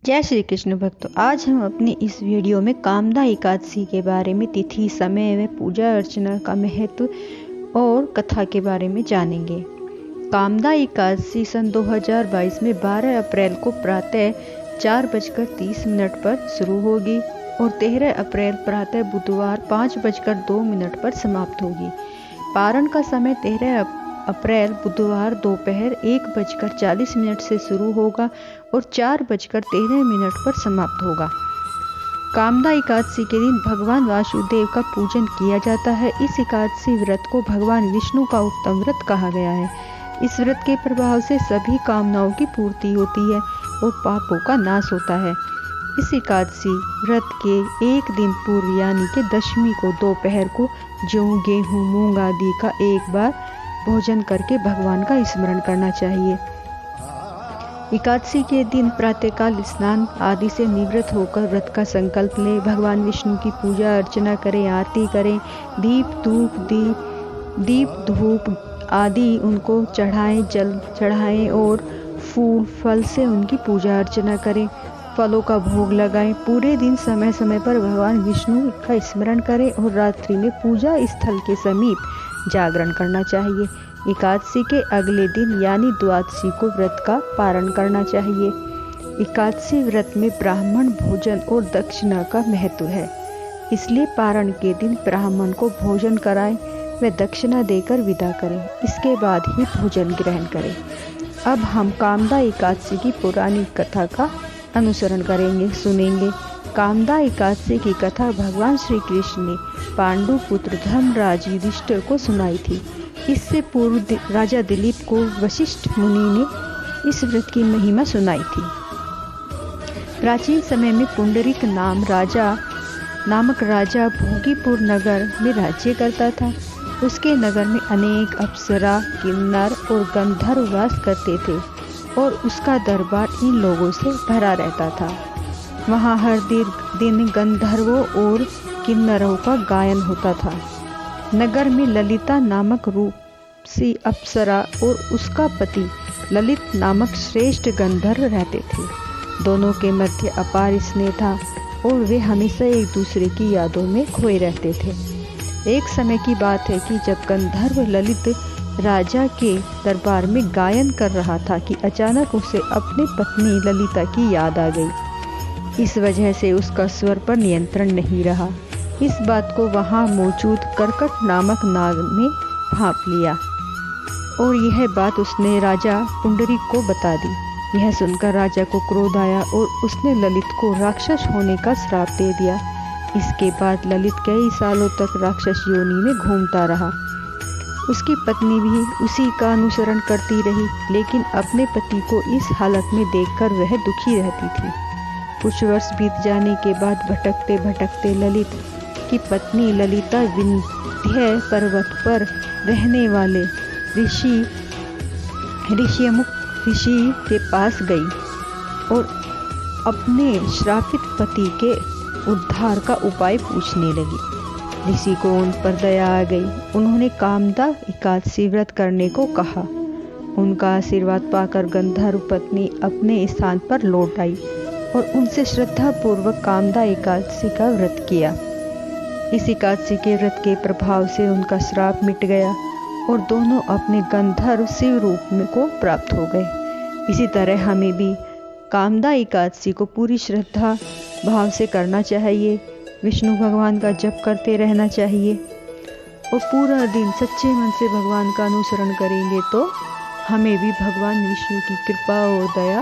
जय श्री कृष्ण भक्तों, आज हम अपनी इस वीडियो में कामदा एकादशी के बारे में तिथि, समय व पूजा अर्चना का महत्व और कथा के बारे में जानेंगे। कामदा एकादशी सन 2022 में 12 अप्रैल को प्रातः 4:30 पर शुरू होगी और 13 अप्रैल प्रातः बुधवार 5:02 पर समाप्त होगी। पारण का समय 13 अप्रैल बुधवार दोपहर 1:40 से शुरू होगा और 4:13 पर समाप्त होगा। कामदा एकादशी के दिन भगवान वासुदेव का पूजन किया जाता है। इस एकादशी व्रत को भगवान विष्णु का उत्तम व्रत कहा गया है। इस व्रत के प्रभाव से सभी कामनाओं की पूर्ति होती है और पापों का नाश होता है। इस एकादशी व्रत के एक दिन पूर्व यानी कि दशमी को दोपहर को जौ, गेहूं, मूंग आदि का एक बार भोजन करके भगवान का स्मरण करना चाहिए। एकादशी के दिन प्रातःकाल स्नान आदि से निवृत्त होकर व्रत का संकल्प लें। भगवान विष्णु की पूजा अर्चना करें, आरती करें, दीप धूप आदि उनको चढ़ाएं, जल चढ़ाएं और फूल फल से उनकी पूजा अर्चना करें। फलों का भोग लगाएं। पूरे दिन समय समय पर भगवान विष्णु का स्मरण करें और रात्रि में पूजा स्थल के समीप जागरण करना चाहिए। एकादशी के अगले दिन यानी द्वादशी को व्रत का पारण करना चाहिए। एकादशी व्रत में ब्राह्मण भोजन और दक्षिणा का महत्व है, इसलिए पारण के दिन ब्राह्मण को भोजन कराएं व दक्षिणा देकर विदा करें। इसके बाद ही भोजन ग्रहण करें। अब हम कामदा एकादशी की पुरानी कथा का अनुसरण करेंगे, सुनेंगे। कामदा एकादशी की कथा भगवान श्री कृष्ण ने पांडु पुत्र धर्मराज युधिष्ठिर को सुनाई थी। इससे पूर्व राजा दिलीप को वशिष्ठ मुनि ने इस व्रत की महिमा सुनाई थी। प्राचीन समय में पुंडरीक नामक राजा भोगीपुर नगर में राज्य करता था। उसके नगर में अनेक अप्सरा, किन्नर और गंधर्व वास करते थे और उसका दरबार इन लोगों से भरा रहता था। वहाँ हर दिन गंधर्वों और किन्नरों का गायन होता था। नगर में ललिता नामक रूपसी अप्सरा और उसका पति ललित नामक श्रेष्ठ गंधर्व रहते थे। दोनों के मध्य अपार स्नेह था और वे हमेशा एक दूसरे की यादों में खोए रहते थे। एक समय की बात है कि जब गंधर्व ललित राजा के दरबार में गायन कर रहा था कि अचानक उसे अपनी पत्नी ललिता की याद आ गई। इस वजह से उसका स्वर पर नियंत्रण नहीं रहा। इस बात को वहाँ मौजूद कर्कट नामक नाग ने भांप लिया और यह बात उसने राजा पुंडरीक को बता दी। यह सुनकर राजा को क्रोध आया और उसने ललित को राक्षस होने का श्राप दे दिया। इसके बाद ललित कई सालों तक राक्षस योनि में घूमता रहा। उसकी पत्नी भी उसी का अनुसरण करती रही, लेकिन अपने पति को इस हालत में देखकर वह दुखी रहती थी। कुछ वर्ष बीत जाने के बाद भटकते भटकते ललित की पत्नी ललिता विंध्य पर्वत पर रहने वाले ऋषि के पास गई और अपने श्रापित पति के उद्धार का उपाय पूछने लगी। ऋषि को उन पर दया आ गई। उन्होंने कामदा एकादशी व्रत करने को कहा। उनका आशीर्वाद पाकर गंधर्व पत्नी अपने स्थान पर लौट आई और उनसे श्रद्धा पूर्वक कामदा एकादशी का व्रत किया। इस एकादशी के व्रत के प्रभाव से उनका श्राप मिट गया और दोनों अपने गंधर्व शिव रूप में को प्राप्त हो गए। इसी तरह हमें भी कामदा एकादशी को पूरी श्रद्धा भाव से करना चाहिए। विष्णु भगवान का जप करते रहना चाहिए और पूरा दिन सच्चे मन से भगवान का अनुसरण करेंगे तो हमें भी भगवान विष्णु की कृपा और दया,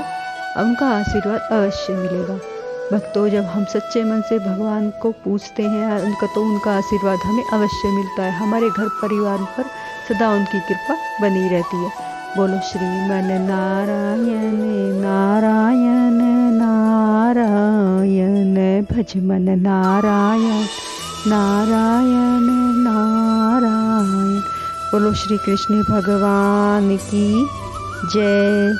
उनका आशीर्वाद अवश्य मिलेगा। भक्तों, जब हम सच्चे मन से भगवान को पूजते हैं उनका आशीर्वाद हमें अवश्य मिलता है। हमारे घर परिवार पर सदा उनकी कृपा बनी रहती है। बोलो श्रीमन नारायण नारायण नारायण, भज मन नारायण नारायण नारायण। बोलो श्री कृष्ण भगवान की जय।